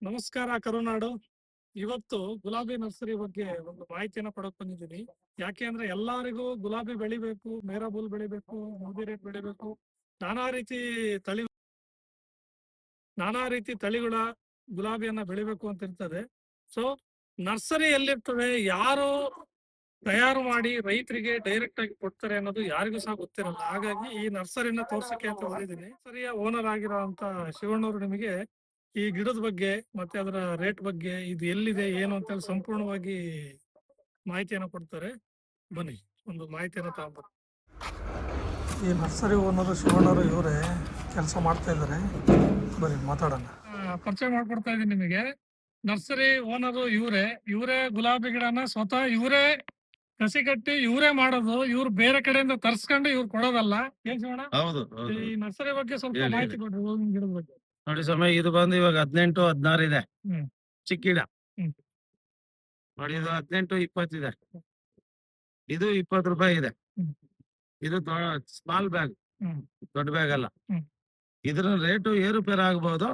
ನಮಸ್ಕಾರ ಕರುನಾಡು. ಇವತ್ತು ಗುಲಾಬಿ ನರ್ಸರಿ ಬಗ್ಗೆ ಒಂದು ಮಾಹಿತಿಯನ್ನ ಪಡಕ್ ಬಂದಿದ್ದೀನಿ. ಯಾಕೆ ಅಂದ್ರೆ ಎಲ್ಲರಿಗೂ ಗುಲಾಬಿ ಬೆಳಿಬೇಕು, ಮೇರಾಬುಲ್ ಬೆಳಿಬೇಕು, ಮೋದಿ ರೇಟ್ ಬೆಳಿಬೇಕು, ನಾನಾ ರೀತಿ ತಳಿ ನಾನಾ ರೀತಿ ತಳಿಗಳ ಗುಲಾಬಿಯನ್ನ ಬೆಳಿಬೇಕು ಅಂತ ಇರ್ತದೆ. ಸೊ ನರ್ಸರಿ ಎಲ್ಲಿರ್ತದೆ, ಯಾರು ತಯಾರು ಮಾಡಿ ರೈತರಿಗೆ ಡೈರೆಕ್ಟ್ ಆಗಿ ಕೊಡ್ತಾರೆ ಅನ್ನೋದು ಯಾರಿಗೂ ಸಹ ಗೊತ್ತಿರಲ್ಲ. ಹಾಗಾಗಿ ಈ ನರ್ಸರಿನ ತೋರ್ಸಕ್ಕೆ ಅಂತ ಬಂದಿದ್ದೀನಿ. ನರ್ಸರಿಯ ಓನರ್ ಆಗಿರೋ ಅಂತ ಶಿವಣ್ಣವರು ನಿಮಗೆ ಈ ಗಿಡದ ಬಗ್ಗೆ ಮತ್ತೆ ಅದರ ರೇಟ್ ಬಗ್ಗೆ, ಇದು ಎಲ್ಲಿದೆ ಏನು ಅಂತ ಹೇಳಿ ಸಂಪೂರ್ಣವಾಗಿ ಮಾಹಿತಿಯನ್ನು ಕೊಡ್ತಾರೆ. ಬನ್ನಿ ಒಂದು ಮಾಹಿತಿಯನ್ನು ತಗೊಂಡ್ಬರ್ತೀನಿ. ಈ ನರ್ಸರಿ ಓನರು ಶಿವಣ್ಣವರು ಇವರೇ ಕೆಲಸ ಮಾಡ್ತಾ ಇದ್ದಾರೆ. ಬನ್ನಿ ಮಾತಾಡೋಣ. ಪರಿಚಯ ಮಾಡ್ಕೊಡ್ತಾ ಇದ್ದೀನಿ ನಿಮಗೆ. ನರ್ಸರಿ ಓನರು ಇವರೇ ಗುಲಾಬಿ ಗಿಡನ ಸ್ವತಃ ಇವರೇ ಕಸಿ ಕಟ್ಟಿ ಇವರೇ ಮಾಡೋದು. ಇವ್ರು ಬೇರೆ ಕಡೆಯಿಂದ ತರ್ಸ್ಕೊಂಡು ಇವ್ರು ಕೊಡೋದಲ್ಲ. ಏನ್ ಶಿವಣ್ಣ? ಹೌದು ಈ ನರ್ಸರಿ ಬಗ್ಗೆ ಸ್ವಲ್ಪ ಹೇಳಿ, ಮಾಹಿತಿ ಕೊಡ್ರಿ, ಹೂವಿನ ಗಿಡದ ಬಗ್ಗೆ. ನೋಡಿ ಸಮಯ ಇದು ಬಂದು ಇವಾಗ 18-16 ಇದೆ. ಚಿಕ್ಕ ಗಿಡ ಹ್ಮ್. ನೋಡಿ, ಇದು 18-20 ಇದೆ. ಇದು 20 ರೂಪಾಯಿ ಇದೆ. ಇದು ಸ್ಮಾಲ್ ಬ್ಯಾಗ್, ದೊಡ್ಡ ಬ್ಯಾಗ್ ಅಲ್ಲ. ಇದ್ರ ರೇಟು ಏರುಪೇರು ಆಗ್ಬಹುದು.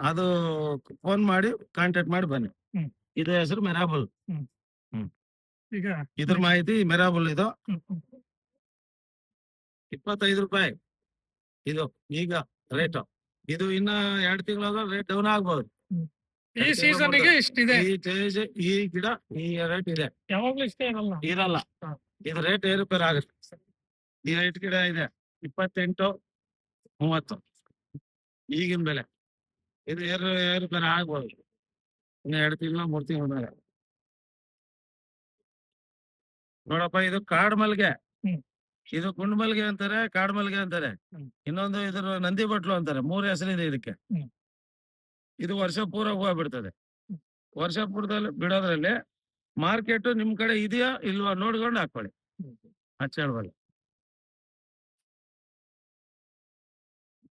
ಅದು ಫೋನ್ ಮಾಡಿ ಕಾಂಟ್ಯಾಕ್ಟ್ ಮಾಡಿ ಬನ್ನಿ. ಇದು ಹೆಸರು ಮೆರಾಬುಲ್. ಈಗ ಇದ್ರ ಮಾಹಿತಿ ಮೆರಾಬುಲ್ ಇದು 25 ರೂಪಾಯಿ ಇದು ಈಗ ರೇಟು. ಇದು ಇನ್ನ 2 ತಿಂಗಳ ರೇಟ್ ಡೌನ್ ಆಗ್ಬಹುದು. ಈ ಸೀಸನ್ ಗೆ ಇಷ್ಟಿದೆ. ಈ ಗಿಡ ಈ ರೇಟ್ ಇದೆ, ಯಾವಾಗ್ಲೂ ಇಷ್ಟೇ ಇರಲ್ಲ. ಇದು ರೇಟ್ ಏರುಪೇರು ಆಗುತ್ತೆ. ಈ ರೇಟ್ ಗಿಡ ಇದೆ 28-30 ಈಗಿನ ಬೆಲೆ. ಇದು ಏರುಪೇರು ಆಗ್ಬೋದು ಇನ್ನು 2 ತಿಂಗಳು 3 ತಿಂಗಳ ಮೇಲೆ. ನೋಡಪ್ಪ, ಇದು ಕಾಡ್ ಮಲ್ಗೆ, ಇದು ಗುಂಡ್ ಮಲ್ಗೆ ಅಂತಾರೆ, ಕಾಡ್ ಮಲ್ಗೆ ಅಂತಾರೆ, ಇನ್ನೊಂದು ಇದ್ರ ನಂದಿ ಬಟ್ಲು ಅಂತಾರೆ. 3 ಹೆಸರಿದೆ ಇದಕ್ಕೆ. ಇದು ವರ್ಷ ಪೂರ ಹೂವು ಬಿಡ್ತದೆ. ವರ್ಷ ಪೂರದಲ್ಲಿ ಬಿಡೋದ್ರಲ್ಲಿ ಮಾರ್ಕೆಟ್ ನಿಮ್ ಕಡೆ ಇದೆಯಾ ಇಲ್ವಾ ನೋಡ್ಕೊಂಡು ಹಾಕೊಳ್ಳಿ. ಹಚ್ಚೇಳ್ಬಲ್ಲ.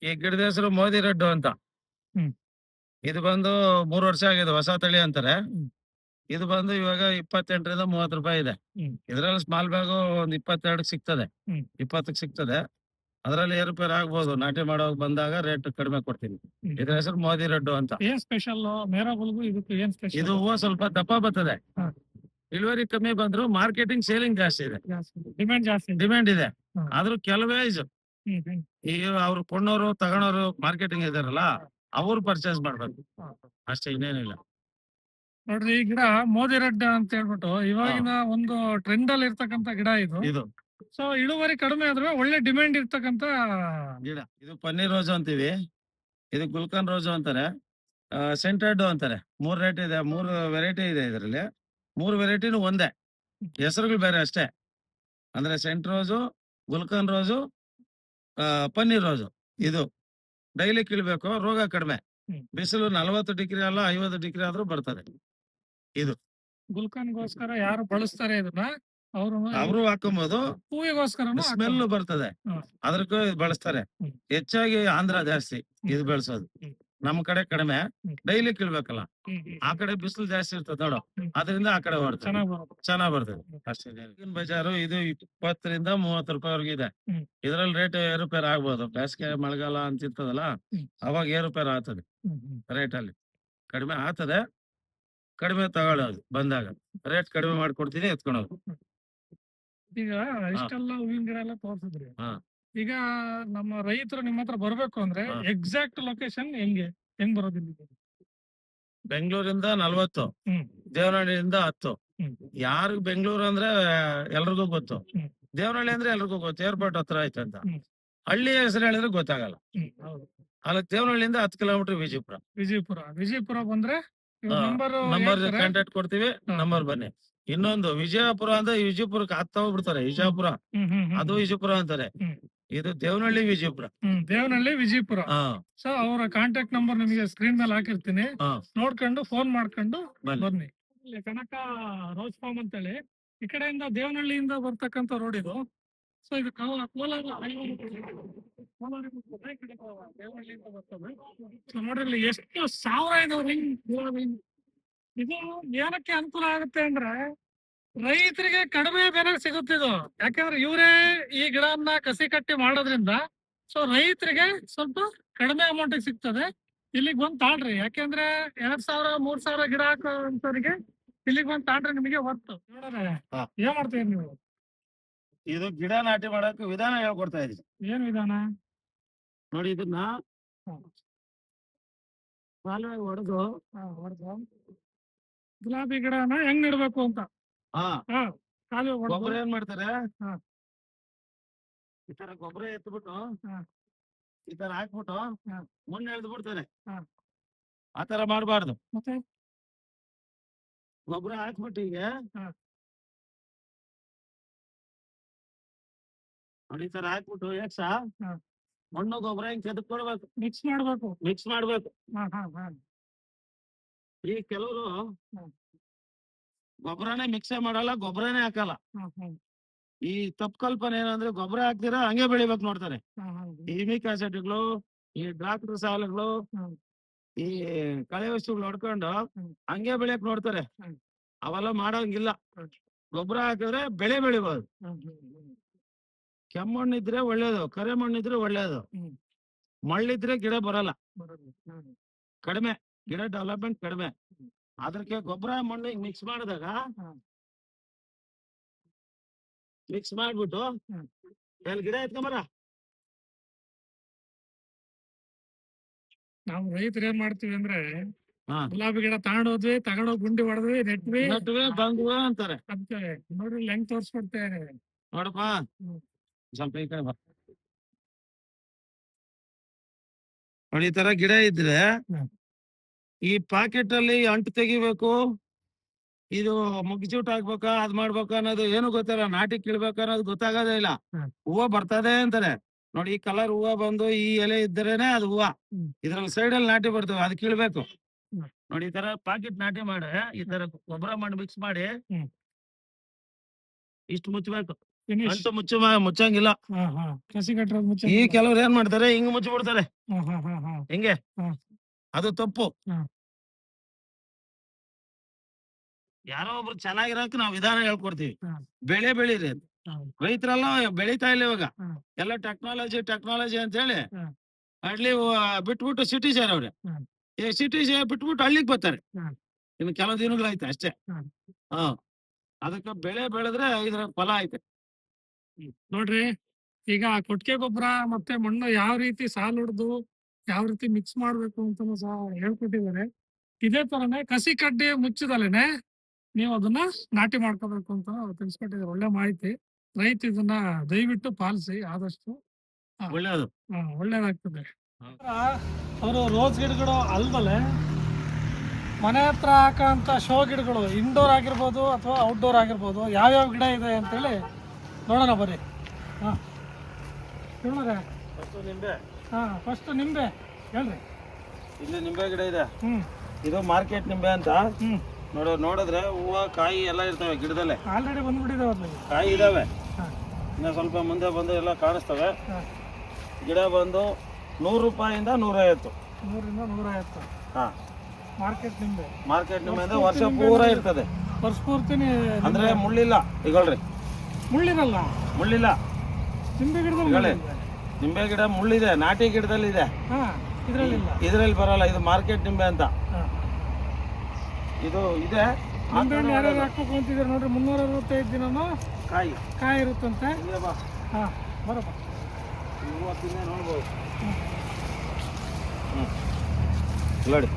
ಈ ಗಿಡದ ಹೆಸರು ಮೋದಿ ರೆಡ್ಡು ಅಂತ. ಇದು ಬಂದು 3 ವರ್ಷ ಆಗಿದೆ, ಹೊಸ ತಳಿ ಅಂತಾರೆ. ಇದು ಬಂದು ಇವಾಗ 28-30 ರೂಪಾಯಿ ಇದೆ. ಇದ್ರಲ್ಲಿ ಸ್ಮಾಲ್ ಬ್ಯಾಗ್ ಒಂದ್ 22 ಸಿಗ್ತದೆ, 20 ಸಿಗ್ತದೆ. ಅದ್ರಲ್ಲಿ ಏರುಪೇರು ಆಗ್ಬೋದು. ನಾಟಿ ಮಾಡೋಕ್ ಬಂದಾಗ ರೇಟ್ ಕಡಿಮೆ ಕೊಡ್ತೀನಿ. ಇದ್ರ ಹೆಸರು ಮೋದಿ ರೆಡ್ಡು ಅಂತ. ಏನ್ ಸ್ಪೆಷಲ್ ಮೇರಾಬುಲ್ಗೂ ಇದಕ್ಕೆ ಏನ್ ಸ್ಪೆಷಲ್? ಇದು ಹೂವು ಸ್ವಲ್ಪ ದಪ್ಪ ಬರ್ತದೆ. ಇಳುವರಿ ಕಮ್ಮಿ ಬಂದ್ರು ಮಾರ್ಕೆಟಿಂಗ್ ಸೇಲಿಂಗ್ ಜಾಸ್ತಿ ಇದೆ, ಡಿಮ್ಯಾಂಡ್ ಇದೆ. ಆದ್ರೂ ಕೆಲವೇ ಈಗ ಅವ್ರು ಕೊಂಡೋರು ತಗೊಳೋರು ಮಾರ್ಕೆಟಿಂಗ್ ಇದಾರಲ್ಲ, ಅವ್ರು ಪರ್ಚೇಸ್ ಮಾಡ್ಬೇಕು ಅಷ್ಟೇ, ಇನ್ನೇನಿಲ್ಲ. ನೋಡ್ರಿ, ಈ ಗಿಡ ಮೋದಿ ರೆಡ್ ಅಂತ ಹೇಳ್ಬಿಟ್ಟು ಇವಾಗಿನ ಒಂದು ಟ್ರೆಂಡ್ ಅಲ್ಲಿ ಇರ್ತಕ್ಕಂತ ಗಿಡ ಇದು. ಸೊ ಇಳುವರಿ ಕಡಿಮೆ ಆದ್ರೆ ಒಳ್ಳೆ ಡಿಮ್ಯಾಂಡ್ ಇರ್ತಕ್ಕಂತ ಗಿಡ. ಇದು ಪನ್ನೀರ್ ರೋಜು ಅಂತೀವಿ, ಇದು ಗುಲ್ಕನ್ ರೋಜು ಅಂತಾರೆ, ಸೆಂಟೆಡ್ ಅಂತಾರೆ. 3 ರೇಟ್ ಇದೆ, 3 ವೆರೈಟಿ ಇದೆ ಇದರಲ್ಲಿ. 3 ವೆರೈಟಿನೂ ಒಂದೇ, ಹೆಸರುಗಳು ಬೇರೆ ಅಷ್ಟೇ. ಅಂದ್ರೆ ಸೆಂಟ್ ರೋಜು, ಗುಲ್ಕನ್ ರೋಜು, ಪನ್ನೀರ್ ರೋಜು. ಇದು ಡೈಲಿ ಕೀಳ್ಬೇಕು, ರೋಗ ಕಡಿಮೆ. ಬಿಸಿಲು 40 ಡಿಗ್ರಿ ಅಲ್ಲ 50 ಡಿಗ್ರಿ ಆದ್ರೂ ಬರ್ತದೆ. ಇದು ಗುಲ್ಕನ್ಗೋಸ್ಕರ ಯಾರು ಬಳಸ್ತಾರೆ ಇದನ್ನ, ಅವರು ಹಾಕೊಬಹುದು. ಹೂವಿಗೋಸ್ಕರ ಸ್ಮೆಲ್ ಬರ್ತದೆ, ಅದಕ್ಕೂ ಬಳಸ್ತಾರೆ. ಹೆಚ್ಚಾಗಿ ಆಂಧ್ರ ಜಾಸ್ತಿ ಇದು ಬೆಳೆಸೋದು, ನಮ್ ಕಡೆ ಕಡಿಮೆ. ಡೈಲಿ ಕೀಳ್ಬೇಕಲ್ಲ, ಆ ಕಡೆ ಬಿಸಿಲು ಜಾಸ್ತಿ ಇರ್ತದೆ ನೋಡು, ಅದರಿಂದ ಆ ಕಡೆ ಹೊಡ್ತಾರೆ, ಚೆನ್ನಾಗ್ ಬರ್ತದೆ ಅಷ್ಟೇ. ಬಜಾರು ಇದು 20-30 ರೂಪಾಯಿವರೆಗೂ ಇದೆ. ಇದ್ರಲ್ಲಿ ರೇಟ್ ಏರುಪೇರು ಆಗ್ಬೋದು. ಬೇಸಿಗೆ ಮಳೆಗಾಲ ಅಂತಿರ್ತದಲ್ಲ, ಅವಾಗ ಏರುಪೇರು ಆಗ್ತದೆ ರೇಟ್ ಅಲ್ಲಿ. ಕಡಿಮೆ ಆಗ್ತದೆ, ಕಡಿಮೆ ತಗೊಳ್ಳೋದು ಬಂದಾಗ ರೇಟ್ ಕಡಿಮೆ ಮಾಡ್ಕೊಡ್ತೀನಿ, ಎತ್ಕೊಳೋದು. ಈಗ ಇಷ್ಟೆಲ್ಲ ಹೂವಿನ ಗಿಡ ಎಲ್ಲ ತೋರ್ಸಿದ್ರಿ. ಈಗ ನಮ್ಮ ರೈತರು ನಿಮ್ಮ ಹತ್ರ ಬರ್ಬೇಕು ಅಂದ್ರೆ ಎಕ್ಸಾಕ್ಟ್ ಲೊಕೇಶನ್ ಹೆಂಗ್ ಬರೋದಿಲ್ಲ? ಬೆಂಗಳೂರಿಂದ 40, ದೇವನಹಳ್ಳಿಯಿಂದ 10. ಯಾರಿಗ್ ಬೆಂಗಳೂರು ಅಂದ್ರೆ ಎಲ್ರಿಗೂ ಗೊತ್ತು, ದೇವನಹಳ್ಳಿ ಅಂದ್ರೆ ಎಲ್ರಿಗೂ ಗೊತ್ತು, ಏರ್ಪೋರ್ಟ್ ಹತ್ರ ಆಯ್ತು ಅಂತ. ಹಳ್ಳಿ ಹೆಸರು ಹೇಳಿದ್ರೆ ಗೊತ್ತಾಗಲ್ಲ. ಅಲ್ಲಿ ದೇವನಹಳ್ಳಿಯಿಂದ 10 ಕಿಲೋಮೀಟರ್ ವಿಜಯಪುರ ಬಂದ್ರೆ ನಂಬರ್ ಕಾಂಟ್ಯಾಕ್ಟ್ ಕೊಡ್ತೀವಿ, ನಂಬರ್ ಬನ್ನಿ. ಇನ್ನೊಂದು ವಿಜಯಪುರ ಅಂದ್ರೆ ವಿಜಯಪುರಕ್ಕೆ ಹತ್ತ ಹೋಗ್ಬಿಡ್ತಾರೆ, ವಿಜಯಪುರ ಅದು ವಿಜಯಪುರ ಅಂತಾರೆ. ಇದು ದೇವನಹಳ್ಳಿ ವಿಜಯಪುರ. ಸೊ ಅವರ ಕಾಂಟ್ಯಾಕ್ಟ್ ನಂಬರ್ ನಿಮಗೆ ಸ್ಕ್ರೀನ್ ಮೇಲೆ ಹಾಕಿರ್ತೀನಿ, ನೋಡ್ಕೊಂಡು ಫೋನ್ ಮಾಡ್ಕೊಂಡು ಬನ್ನಿ. ಇಲ್ಲಿ ಕನಕ ರೋಸ್ ಫಾರ್ಮ್ ಅಂತೇಳಿ ಈ ಕಡೆಯಿಂದ ದೇವನಹಳ್ಳಿಯಿಂದ ಬರ್ತಕ್ಕಂತ ರೋಡ್ ಇದು. ಸೊ ಇದು ಕೋಲಾರ ದೇವನಹಳ್ಳಿಯಿಂದ ಬರ್ತದೆ. ಸೊ ನೋಡ್ರಿ ಎಷ್ಟು ಸಾವಿರ ಇದು ಏನಕ್ಕೆ ಅನುಕೂಲ ಆಗುತ್ತೆ ಅಂದ್ರೆ ರೈತರಿಗೆ ಕಡಿಮೆ ಬೆಲೆ ಸಿಗುತ್ತಿದ್ದು. ಯಾಕಂದ್ರೆ ಇವರೇ ಈ ಗಿಡವನ್ನ ಕಸಿ ಕಟ್ಟಿ ಮಾಡೋದ್ರಿಂದ ಸೊ ರೈತರಿಗೆ ಸ್ವಲ್ಪ ಕಡಿಮೆ ಅಮೌಂಟ್ ಸಿಗ್ತದೆ. ಇಲ್ಲಿಗೆ ಬಂದ್ ತಾಳ್ರಿ, ಯಾಕೆಂದ್ರೆ 2000 3000 ಗಿಡ ಹಾಕೋಂತವ್ರಿಗೆ ಇಲ್ಲಿಗೆ ಬಂದ್ ತಾಳ್ರಿ, ನಿಮಗೆ ವರ್ತ್. ನೋಡ್ರೆ ಹಾ. ಏನ್ ಮಾಡ್ತೀರಿ ನೀವು? ಇದು ಗಿಡ ನಾಟಿ ಮಾಡಕ್ ವಿಧಾನ ಹೇಳ್ಕೊಡ್ತಾ ಇದೀನಿ. ಏನ್ ವಿಧಾನ? ನೋಡಿ, ಇದನ್ನ ಹಾ. ಕಾಲುವೆ ಹೊಡೆದು ಹೊಡ್ದು ಗುಲಾಬಿ ಗಿಡನ ಹೆಂಗ್ ನೆಡ್ಬೇಕು ಅಂತ. ಹಾ ಹಾ, ಕಾಲುವೆ ಹೊಡ್ದು. ಗೊಬ್ಬರ ಏನ್ ಮಾಡ್ತಾರೆ, ಹಾ. ಈ ತರ ಗೊಬ್ಬರ ಎತ್ಬಿಟ್ಟು ಹಾ. ಈ ತರ ಹಾಕ್ಬಿಟ್ಟು ಹಾ. ಮಣ್ಣು ಎಳ್ದು ಬಿಡ್ತಾರೆ. ಹಾ. ಆತರ ಮಾಡ್ಬಾರ್ದು. ಮತ್ತೆ ಗೊಬ್ಬರ ಹಾಕ್ಬಿಟ್ಟು ಈಗ ಹಾ. ನೋಡಿ, ಈ ತರ ಹಾಕ್ಬಿಟ್ಟು ಎಕ್ಸ ಹಾ. ಮಣ್ಣು ಗೊಬ್ಬರ ಹಿಂಗ್ ತೆಗೆದುಕೊಡ್ಬೇಕು, ಮಿಕ್ಸ್ ಮಾಡ್ಬೇಕು. ಮಿಕ್ಸ್ ಮಾಡ್ಬೇಕು. ಹಾ ಹಾ ಹಾ. ಈ ಕೆಲವರು ಹಾ. ಗೊಬ್ಬರನೇ ಮಿಕ್ಸೇ ಮಾಡಲ್ಲ, ಗೊಬ್ಬರನೇ ಹಾಕಲ್ಲ. ಹಾ ಹಾ. ಈ ತಪ್ಪು ಕಲ್ಪನೆ ಏನಂದ್ರೆ ಗೊಬ್ಬರ ಹಾಕ್ದಿರ ಹಂಗೆ ಬೆಳಿಬೇಕು ನೋಡ್ತಾರೆ. ಹಾ ಹಾ. ಈ ಮಿಕ್ ಆಸಿಡ್ಗಳು, ಈ ಡಾಕ್ಟರ್ ಸಾಲಗಳು, ಹ್ಮ್. ಈ ಕಳೆ ವಸ್ತುಗಳು ಹೊಡ್ಕೊಂಡು ಹ್ಮ್. ಹಂಗೆ ಬೆಳೆಯಕ್ ನೋಡ್ತಾರೆ. ಹ್ಮ್. ಅವೆಲ್ಲ ಮಾಡೋಂಗಿಲ್ಲ. ಹ್ಮ್. ಗೊಬ್ಬರ ಹಾಕಿದ್ರೆ ಬೆಳೆ ಬೆಳಿಬಹುದು. ಹ್ಮ್. ಹ್ಮ್. ಕೆಮ್ಮಣ್ಣಿದ್ರೆ ಒಳ್ಳೇದು, ಕರೆ ಮಣ್ಣಿದ್ರೆ ಒಳ್ಳೇದು. ಹ್ಮ್. ಮಳ್ಳಿದ್ರೆ ಗಿಡ ಬರಲ್ಲ, ಬರೋದು. ಹ್ಮ್. ಕಡಿಮೆ ಗಿಡ ಡೆವಲಪ್ಮೆಂಟ್ ಕಡಿಮೆ. ಹ್ಮ್. ಅದಕ್ಕೆ ಗೊಬ್ಬರ ಮಣ್ಣು ಮಿಕ್ಸ್ ಮಾಡಿದಾಗ ಹ್ಮ್. ಮಿಕ್ಸ್ ಮಾಡ್ಬಿಟ್ಟು ಹ್ಮ್. ಎಲ್ಲಿ ಗಿಡ ಎತ್ಕೊಂಬರ. ನಾವು ರೈತರು ಏನ್ ಮಾಡ್ತೀವಿ ಅಂದ್ರೆ ಹಾ. ಗುಲಾಬಿ ಗಿಡ ತಗೊಂಡೋಗಿ ಗುಂಡಿ ಹೊಡೆದ್ವಿ, ನೆಟ್ವಿ ನಟುವೆ ಬಂಗುವೆ ಅಂತಾರೆ. ಅಂತಾರೆ. ನೋಡ್ರಿ ಇಲ್ಲಿ ಹೆಂಗ್ ತೋರ್ಸ್ಕೊಡ್ತೇವೆ. ನೋಡಪ್ಪ, ಹ್ಮ್. ಸ್ವಲ್ಪ ಈ ಕಡೆ ಬಾ. ನೋಡಿ, ಈ ತರ ಗಿಡ ಇದ್ರೆ ಹ್ಮ್. ಈ ಪಾಕೆಟ್ ಅಲ್ಲಿ ಅಂಟು ತೆಗಿಬೇಕು, ಇದು ಮುಗ್ಜೂಟ್ ಹಾಕ್ಬೇಕಾ, ಅದ್ ಮಾಡ್ಬೇಕಾ ಅನ್ನೋದು ಏನು ಗೊತ್ತಿಲ್ಲ. ನಾಟಿ ಕೀಳ್ಬೇಕು ಅನ್ನೋದು ಗೊತ್ತಾಗೋದೇ ಇಲ್ಲ. ಹ್ಮ್. ಹೂವ ಬರ್ತದೆ ಅಂತಾರೆ. ನೋಡಿ, ಈ ಕಲರ್ ಹೂವ ಬಂದು ಈ ಎಲೆ ಇದ್ದರೇನೆ ಅದು ಹೂವ. ಹ್ಮ್. ಇದ್ರಲ್ಲಿ ಸೈಡ್ ಅಲ್ಲಿ ನಾಟಿ ಬರ್ತವೆ, ಅದು ಕೀಳ್ಬೇಕು. ಹ್ಮ್. ನೋಡಿ, ಈ ತರ ಪಾಕೆಟ್ ನಾಟಿ ಮಾಡಿ ಈ ತರ ಗೊಬ್ಬರ ಮಾಡಿ ಮಿಕ್ಸ್ ಮಾಡಿ ಹ್ಮ್. ಇಷ್ಟು ಮುಚ್ಚಬೇಕು. Finish. ಅಂಟು ಮುಚ್ಚಂಗಿಲ್ಲ. ಹಾ ಹಾ. ಕಸಿ ಕಟ್ಟೋದು ಮುಚ್ಚ. ಈ ಕೆಲವ್ರು ಏನ್ ಮಾಡ್ತಾರೆ, ಹಿಂಗ್ ಮುಚ್ಚಿಬಿಡ್ತಾರೆ. ಹಾ ಹಾ ಹಾ ಹಾ. ಹಿಂಗೆ. ಹಾ. ಅದು ತಪ್ಪು. ಹಾ. ಯಾರೋ ಒಬ್ರು ಚೆನ್ನಾಗಿರಕ್ ನಾವ್ ವಿಧಾನ ಹೇಳ್ಕೊಡ್ತೀವಿ. ಹಾ. ಬೆಳೆ ಬೆಳೀರಿ ಅಂತ. ಹಾ. ರೈತರೆಲ್ಲ ಬೆಳೀತಾ ಇಲ್ಲ ಇವಾಗ. ಹಾ. ಎಲ್ಲ ಟೆಕ್ನಾಲಜಿ ಅಂತ ಹೇಳಿ ಹಾ. ಹಳ್ಳಿ ಬಿಟ್ಬಿಟ್ಟು ಸಿಟಿ ಸೇರವ್ರೆ. ಹಾ. ಈ ಸಿಟಿ ಬಿಟ್ಬಿಟ್ಟು ಹಳ್ಳಿಗೆ ಬರ್ತಾರೆ. ಹಾ. ಇನ್ನು ಕೆಲವು ದಿನಗಳಾಯ್ತು ಅಷ್ಟೇ. ಹಾ. ಹಾ. ಅದಕ್ಕೆ ಬೆಳೆ ಬೆಳೆದ್ರೆ ಇದ್ರ ಫಲ ಐತೆ. ನೋಡ್ರಿ, ಈಗ ಕೊಟ್ಟಿಗೆ ಗೊಬ್ಬರ ಮತ್ತೆ ಮಣ್ಣು ಯಾವ ರೀತಿ ಸಾಲು ಹೊಡೆದು ಯಾವ ರೀತಿ ಮಿಕ್ಸ್ ಮಾಡ್ಬೇಕು ಅಂತ ಸಹ ಹೇಳ್ಕೊಟ್ಟಿದ್ದಾರೆ. ಇದೇ ತರನೇ ಕಸಿ ಕಡ್ಡಿ ಮುಚ್ಚಿದಲೇನೆ ನೀವು ಅದನ್ನ ನಾಟಿ ಮಾಡ್ಕೋಬೇಕು ಅಂತ ತಿಳಿಸ್ಕೊಟ್ಟಿದ್ದಾರೆ. ಒಳ್ಳೆ ಮಾಹಿತಿ. ರೈತ ಇದನ್ನ ದಯವಿಟ್ಟು ಪಾಲಿಸಿ ಆದಷ್ಟು. ಒಳ್ಳೇದು. ಒಳ್ಳೇದಾಗ್ತದೆ. ಅವರು ರೋಸ್ ಗಿಡಗಳು ಅಲ್ದಲೆ ಮನೆ ಹತ್ರ ಹಾಕೋಂಥ ಶೋ ಗಿಡಗಳು ಇಂಡೋರ್ ಆಗಿರ್ಬೋದು ಅಥವಾ ಔಟ್ಡೋರ್ ಆಗಿರ್ಬೋದು, ಯಾವ್ಯಾವ ಗಿಡ ಇದೆ ಅಂತೇಳಿ ನೋಡೋಣ ಬರ್ರಿ. ಹಾಂ ಹೇಳೋರೆ. ನಿಂಬೆ. ಹಾಂ, ಫಸ್ಟ್ ನಿಂಬೆ ಹೇಳ್ರಿ. ಇಲ್ಲಿ ನಿಂಬೆ ಗಿಡ ಇದೆ. ಹ್ಞೂ. ಇದು ಮಾರ್ಕೆಟ್ ನಿಂಬೆ ಅಂತ. ಹ್ಞೂ. ನೋಡಿದ್ರೆ ಹೂವು ಕಾಯಿ ಎಲ್ಲ ಇರ್ತವೆ ಗಿಡದಲ್ಲೇ. ಆಲ್ರೆಡಿ ಬಂದ್ಬಿಟ್ಟಿದೆ ಅದ್ರಲ್ಲಿ. ಕಾಯಿ ಇದಾವೆ. ಹಾಂ. ಇನ್ನು ಸ್ವಲ್ಪ ಮುಂದೆ ಬಂದು ಎಲ್ಲ ಕಾಣಿಸ್ತವೆ. ಹಾಂ. ಗಿಡ ಬಂದು 100 ರೂಪಾಯಿಂದ 150. 100ರಿಂದ 150. ಹಾ. ಮಾರ್ಕೆಟ್ ನಿಂಬೆ. ಮಾರ್ಕೆಟ್ ನಿಂಬೆ ಅಂದ್ರೆ ವರ್ಷ ಪೂರ ಇರ್ತದೆ. ವರ್ಷ ಪೂರ್ತಿನಿ ಅಂದ್ರೆ ಮುಳ್ಳಿಲ್ಲ. ಈಗಳ್ರಿ ಮುಳ್ಳಿರಲ್ಲ. ಮುಳ್ಳಿಲ್ಲ ನಿಂಬೆ ಗಿಡದಲ್ಲಿ ಈಗಳೆ. ನಿಂಬೆ ಗಿಡ ಮುಳ್ಳಿದೆ, ನಾಟಿ ಗಿಡದಲ್ಲಿ ಇದೆ. ಹಾಂ, ಇದರಲ್ಲಿಲ್ಲ. ಇದ್ರಲ್ಲಿ ಬರಲ್ಲ. ಇದು ಮಾರ್ಕೆಟ್ ನಿಂಬೆ ಅಂತ. ಹಾಂ. ಇದು ಇದೆ. ನಿಂಬೆ ಹಣ್ಣು ಯಾರ್ಯಾರು ಹಾಕ್ಬೇಕು ಅಂತಿದ್ದಾರೆ ನೋಡ್ರಿ. 365 ದಿನನೂ ಕಾಯಿ ಇರುತ್ತಂತೆ. ಹಾಂ, ಬರಪ್ಪ. ಹೂವು ತಿನ್ನೆ ನೋಡ್ಬೋದು. ನೋಡಿ,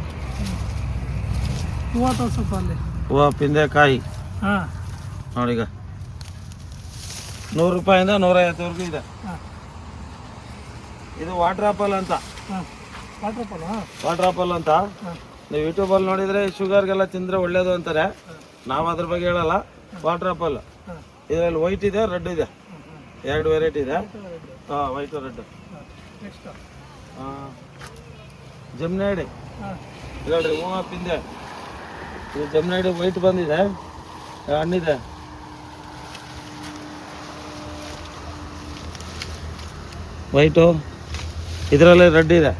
ಹೂವು ತೋರ್ಸಪ್ಪ ಅಲ್ಲಿ. ಹೂವು ಪಿಂದೆ ಕಾಯಿ ಹಾಂ. ನೋಡೀಗ 100 ರೂಪಾಯಿಂದ 150ವರೆಗೂ ಇದೆ. ಹಾಂ. ಇದು ವಾಟರ್ ಆಪಲ್ ಅಂತ. ಹಾಂ, ವಾಟರ್ ಆಪಲ್. ಹಾಂ, ವಾಟರ್ ಆಪಲ್ ಅಂತ. ಹಾಂ. ನೀವು ಯೂಟ್ಯೂಬಲ್ಲಿ ನೋಡಿದ್ರೆ ಶುಗರ್ಗೆಲ್ಲ ತಿಂದರೆ ಒಳ್ಳೇದು ಅಂತಾರೆ. ನಾವು ಅದ್ರ ಬಗ್ಗೆ ಹೇಳಲ್ಲ. ವಾಟರ್ ಆಪಲ್ ಹಾಂ. ಇದರಲ್ಲಿ ವೈಟ್ ಇದೆ, ರೆಡ್ ಇದೆ. ಹಾಂ ಹಾಂ. 2 ವೆರೈಟಿ ಇದೆ. ಹಾಂ, ವೈಟ್ ರೆಡ್. ಹಾಂ. ನೆಕ್ಸ್ಟ್. ಜಮ್ನಾಡಿ ಹಾಂ. ಹೇಳ್ರಿ. ಹೂವು ಪಿಂದೆ. ಇದು ಜಮ್ನಾಡಿ ವೈಟ್ ಬಂದಿದೆ, ಹಣ್ಣಿದೆ. ವೈಟು, ಇದರಲ್ಲಿ ರೆಡ್ ಇದೆ.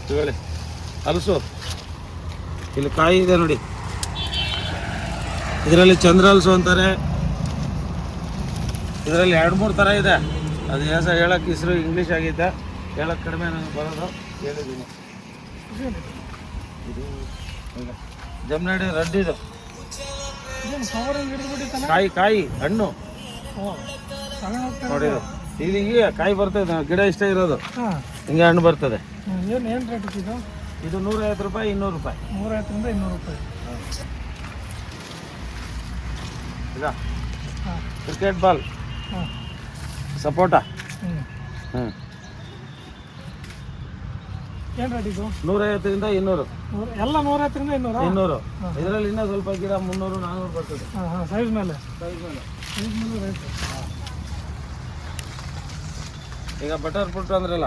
ಹೇಳಿ. ಹಲಸು ಇಲ್ಲಿ ಕಾಯಿ ಇದೆ ನೋಡಿ. ಇದರಲ್ಲಿ ಚಂದ್ರ ಹಲಸು ಅಂತಾರೆ. ಇದರಲ್ಲಿ 2-3 ಥರ ಇದೆ. ಅದು ಹೆಸರು ಹೇಳಕ್ಕೆ ಹೆಸರು ಇಂಗ್ಲೀಷ್ ಆಗೈತೆ, ಹೇಳಕ್ಕೆ ಕಡಿಮೆ ನನಗೆ ಬರೋದು ಹೇಳಿದ್ದೀನಿ. ಇದು ಜಮನಾಡಿ ರೆಡ್, ಇದು ಕಾಯಿ ಹಣ್ಣು ನೋಡಿ. ಇದು ಹಿಂಗೆ ಕಾಯಿ ಬರ್ತದೆ, ಗಿಡ ಇಷ್ಟ ಇರೋದು ಹಿಂಗೆ ಹಣ್ಣು ಬರ್ತದೆ. ಇದು 150 ರೂಪಾಯಿ, 200 ರೂಪಾಯಿ. 150ರಿಂದ 200 ರೂಪಾಯಿ. ಈಗ ಕ್ರಿಕೆಟ್ ಬಾಲ್, ಸಪೋಟ. ಏನು ರೇಟ್ ಇದು? 150ರಿಂದ 200. ಎಲ್ಲ 150ರಿಂದ 200. 200. ಇದರಲ್ಲಿ ಇನ್ನೂ ಸ್ವಲ್ಪ ಗಿಡ 300, 400 ಬರ್ತದೆ. ಸೈಜ್ ಮೇಲೆ ರೇಟ್. ಈಗ ಬಟರ್ ಫ್ರೂಟ್ ಅಂದ್ರಲ್ಲ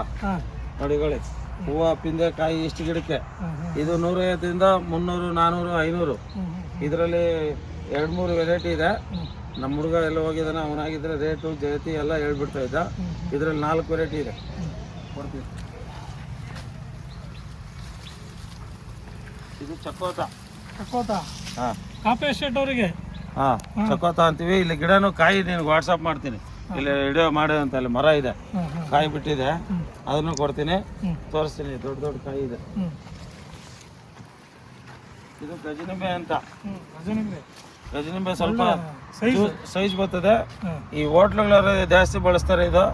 ನೋಡಿಕೊಳ್ಳಿ, ಹೂವು ಪಿಂದೆ ಕಾಯಿ ಇಷ್ಟು ಗಿಡಕ್ಕೆ. ಇದು 150ರಿಂದ 300, 400, 500. ಇದರಲ್ಲಿ 2-3 ವೆರೈಟಿ ಇದೆ. ನಮ್ಮ ಹುಡುಗ ಎಲ್ಲ ಹೋಗಿದ್ದಾನೆ, ಅವನಾಗಿದ್ರೆ ರೇಟು ಜಯತಿ ಎಲ್ಲ ಹೇಳ್ಬಿಡ್ತಾ ಇದ್ದ. ಇದರಲ್ಲಿ 4 ವೆರೈಟಿ ಇದೆ, ಕೊಡ್ತೀವಿ. ಇದು ಚಕೋತ. ಹಾಂ, ಕಾಪೆ ಎಸ್ಟೇಟ್ ಅವರಿಗೆ. ಹಾಂ, ಚಕೋತ ಅಂತೀವಿ. ಇಲ್ಲಿ ಗಿಡನೂ ಕಾಯಿ ನಿನಗೆ ವಾಟ್ಸಪ್ ಮಾಡ್ತೀನಿ. ಇಲ್ಲಿ ವಿಡಿಯೋ ಮಾಡಿ ಅಂತ ಅಲ್ಲಿ ಮರ ಇದೆ, ಕಾಯಿ ಬಿಟ್ಟಿದೆ, ಅದನ್ನು ಕೊಡ್ತೀನಿ, ತೋರಿಸ್ತೀನಿ. ದೊಡ್ಡ ದೊಡ್ಡ ಕಾಯಿ ಇದೆ. ಇದು ಗಜನಿಂಬೆ ಅಂತ. ಗಜನಿಂಬೆ ಸ್ವಲ್ಪ ಸೈಜ್ ಬರ್ತದೆ. ಈ ಹೋಟ್ಲುಗಳ ಜಾಸ್ತಿ ಬಳಸ್ತಾರೆ. ಇದು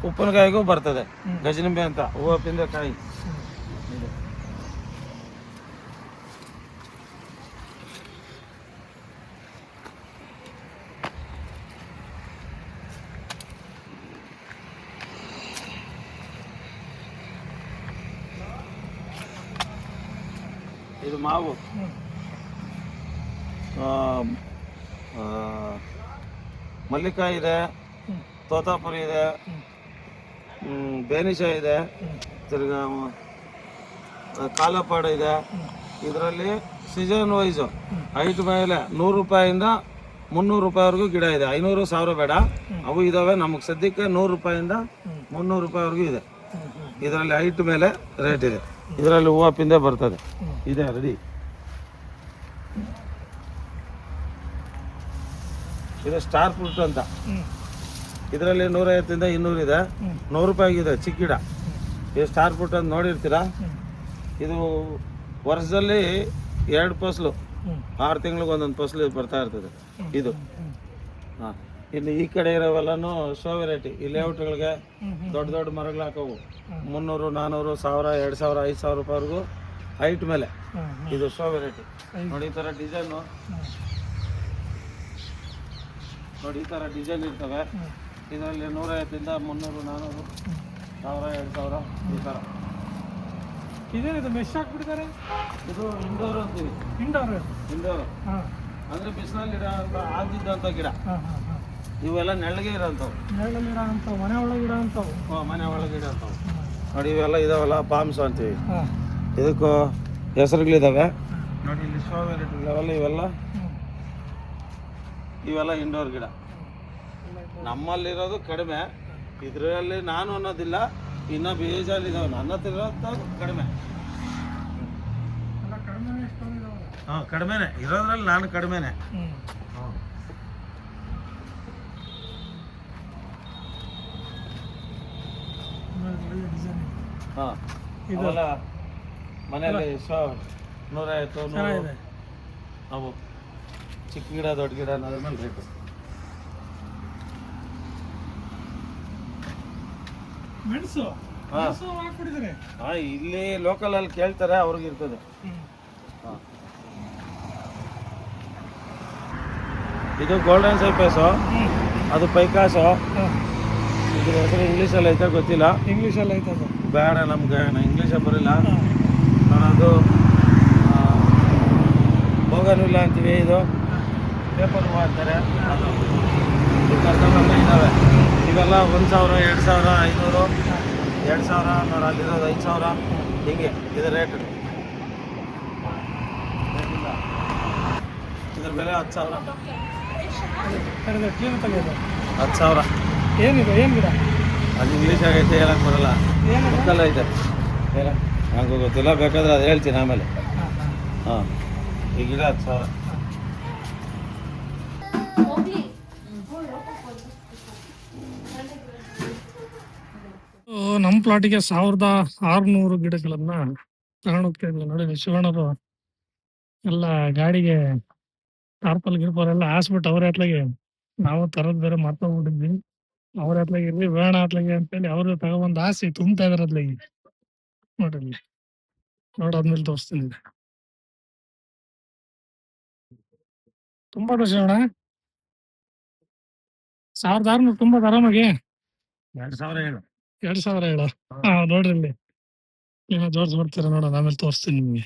ಉಪ್ಪಿನಕಾಯಿಗೂ ಬರ್ತದೆ ಗಜನಿಂಬೆ ಅಂತ, ಹೂವು ಪಿಂದೆ ಕಾಯಿ. ಇದು ಮಾವು, ಮಲ್ಲಿಕಾಯಿ ಇದೆ, ತೋತಾಪುರಿ ಇದೆ, ಬೇನಿಷ ಇದೆ, ತಿರ್ಗಾ ಕಾಲಪಾಡ ಇದೆ. ಇದರಲ್ಲಿ ಸೀಸನ್ ವೈಸು ಹೈಟ್ ಮೇಲೆ 100 ರೂಪಾಯಿಂದ 300 ರೂಪಾಯಿವರೆಗೂ ಗಿಡ ಇದೆ. 500, 1000 ಬೇಡ, ಅವು ಇದಾವೆ. ನಮಗೆ ಸದ್ಯಕ್ಕೆ 100 ರೂಪಾಯಿಂದ 300 ರೂಪಾಯಿವರೆಗೂ ಇದೆ. ಇದರಲ್ಲಿ ಹೈಟ್ ಮೇಲೆ ರೇಟ್ ಇದೆ. ಇದರಲ್ಲಿ ಹೂವು ಪಿಂದೆ ಬರ್ತದೆ. ಇದೆ ರೆಡಿ. ಇದು ಸ್ಟಾರ್ ಫ್ರೂಟ್ ಅಂತ. ಇದರಲ್ಲಿ 150ರಿಂದ 200 ಇದೆ. 100 ರೂಪಾಯಿಗಿದೆ ಚಿಕ್ಕ ಗಿಡ. ಇದು ಸ್ಟಾರ್ ಫ್ರೂಟ್ ಅಂತ ನೋಡಿರ್ತೀರಾ. ಇದು ವರ್ಷದಲ್ಲಿ 2 ಫಸಲು, 6 ತಿಂಗಳಿಗೆ ಒಂದೊಂದು ಫಸಲು ಬರ್ತಾ ಇರ್ತದೆ ಇದು. ಹಾಂ, ಇಲ್ಲಿ ಈ ಕಡೆ ಇರೋವೆಲ್ಲನೂ ಶೋ ವೆರೈಟಿ. ಈ ಲೇಔಟ್ಗಳಿಗೆ ದೊಡ್ಡ ದೊಡ್ಡ ಮರಗಳು ಹಾಕವು. 300, 400, 1000, 2000, 5000 ರೂಪಾಯಿವರೆಗೂ ಹೈಟ್ ಮೇಲೆ. ಇದು ಶೋ ವೆರೈಟಿ. ನೋಡಿ ಈ ಥರ ಡಿಸೈನು, ನೋಡಿ ಈ ಥರ ಡಿಸೈನ್ ಇರ್ತವೆ. ಇದರಲ್ಲಿ 150ರಿಂದ 300, 400, 1000, 2000 ಈ ಥರ. ಇದೇನಿದು ಮೆಶ್ ಹಾಕ್ಬಿಟ್ಟಿದ್ದಾರೆ? ಇದು ಇಂಡೋರ್ ಅಂತೀವಿ. ಇಂಡೋರ್ ಅಂದರೆ ಬಿಸಿಲಲ್ಲಿ ಇರೋ ಅಂತ ಆಗಿದ್ದಂಥ ಗಿಡ. ಇವೆಲ್ಲ ನೆಳ್ಳಗೆ ಇರೋಂಥವು, ಮನೆ ಒಳಗೆ ಇರೋಂಥವು. ಮನೆ ಒಳಗೆ ಇರೋಂಥವು. ನೋಡಿ ಇವೆಲ್ಲ ಇದಾವಲ್ಲ, ಪಾಮ್ಸ್ ಅಂತೀವಿ. ಇದಕ್ಕೂ ಹೆಸರುಗಳಿದ್ದಾವೆ. ನೋಡಿ ಇಲ್ಲಿ ಶೋ ವೆರೈಟಿಗಳೆಲ್ಲ ಇವೆಲ್ಲ ಇಂಡೋರ್ ಗಿಡ. ನಮ್ಮಲ್ಲಿರೋದು ಕಡಿಮೆ, ಇದರಲ್ಲಿ ನಾನು ಅನ್ನೋದಿಲ್ಲ, ಇನ್ನೂ ಬೇಜಾರಿದ್ದಾವೆ. ನನ್ನ ಹತ್ರ ಇರೋದು ಕಡಿಮೆ. ಹಾಂ, ಕಡಿಮೆನೆ ಇರೋದ್ರಲ್ಲಿ ನಾನು ಕಡಿಮೆನೆ. ಹಾಂ, ಇವೆಲ್ಲ ಮನೆಯಲ್ಲಿ 150, 100 ಅವು ಚಿಕ್ಕ ಗಿಡ ದೊಡ್ಡ ಗಿಡ ಅನ್ನೋದ್ರ ಮೇಲೆ ರೇಟು. ಮೆಣಸು ಹಾಕ್ಬಿಟ್ಟಿದ್ದಾರೆ. ಹಾಂ, ಇಲ್ಲಿ ಲೋಕಲ್ ಅಲ್ಲಿ ಕೇಳ್ತಾರೆ, ಅವ್ರಿಗೆ ಇರ್ತದೆ. ಹಾಂ, ಇದು ಗೋಲ್ಡನ್ ಸೈಪೇಸು, ಅದು ಪೈಕಾಸು. ಇದ್ರ ಹೆಸರು ಇಂಗ್ಲೀಷಲ್ಲಿ ಐತೆ ಗೊತ್ತಿಲ್ಲ. ಇಂಗ್ಲೀಷಲ್ಲಿ ಐತೆ ಅದು ಬೇಡ, ನಮ್ಗೆ ಇಂಗ್ಲೀಷೇ ಬರಲ್ಲ. ಅದು ಬೋಗನ್ವಿಲ್ಲ ಅಂತೀವಿ. ಇದು ಪೇಪರ್ ಹೂವು ಅಂತಾರೆ. ಅದು ಕರ್ಕೊಂಬಂದು ಇದ್ದಾವೆ. ಇವೆಲ್ಲ 1000, 2000, 500, 2000. ನೋಡಿ ಅಲ್ಲಿರೋದು 5000. ಹೀಗೆ ಇದು ರೇಟ್. ಇದ್ರ ಬೆಲೆ 10,000. 10,000. ಏನಿದೆ? ಏನು ಗಿಡ ಅದು ಇಂಗ್ಲೀಷ್ ಆಗೈತೆ, ಹೇಳಕ್ಕೆ ಬರಲ್ಲ. ಬುಕ್ಕಲ್ಲ ಐತೆ, ನನಗೂ ಗೊತ್ತಿಲ್ಲ. ಬೇಕಾದ್ರೆ ಅದು ಹೇಳ್ತೀನಿ ಆಮೇಲೆ. ಹಾಂ, ಈ ಗಿಡ 10,000. ನಮ್ಮ ಪ್ಲಾಟಿಗೆ 1600 ಗಿಡಗಳನ್ನ ತಗೊಂಡು ಹೋಗ್ತಾ ಇದ್ವಿ ನೋಡಿ. ಶಿವಣ್ಣರು ಎಲ್ಲ ಗಾಡಿಗೆ ಟಾರ್ಪಲ್ ಗಿರ್ಪಲ್ ಎಲ್ಲ ಹಾಸ್ಬಿಟ್ಟು ಅವ್ರ ಹತ್ಲಾಗೆ ನಾವು ತರದ್ ಬೇರೆ ಮರ್ತೋಗ್ಬಿಟ್ಟಿದ್ವಿ. ಅವ್ರ ಹತ್ಲಾಗೆ ಇರ್ಲಿ ಬೇಡ ಹತ್ಲಾಗೆ ಅಂತೇಳಿ ಅವ್ರು ತಗೊಬಂದ್ ಹಾಸಿ ತುಂಬ್ತಾ ಇದಾರೆ ಹತ್ಲಾಗೆ ನೋಡ್ರಿ. ನೋಡಾದ್ಮೇಲೆ ತೋರಿಸ್ತೀನಿ. ತುಂಬಾ ಶಿವಣ್ಣ 1600 ತುಂಬಾ ಆರಾಮಾಗಿ 2007. 2007 ಹಾ ನೋಡ್ರಿ ಇಲ್ಲಿ ಏನೋ ಜೋಡ್ಸ್ ಬರ್ತೀರ ನೋಡೋಣ, ಆಮೇಲೆ ತೋರಿಸ್ತೀನಿ ನಿಮ್ಗೆ.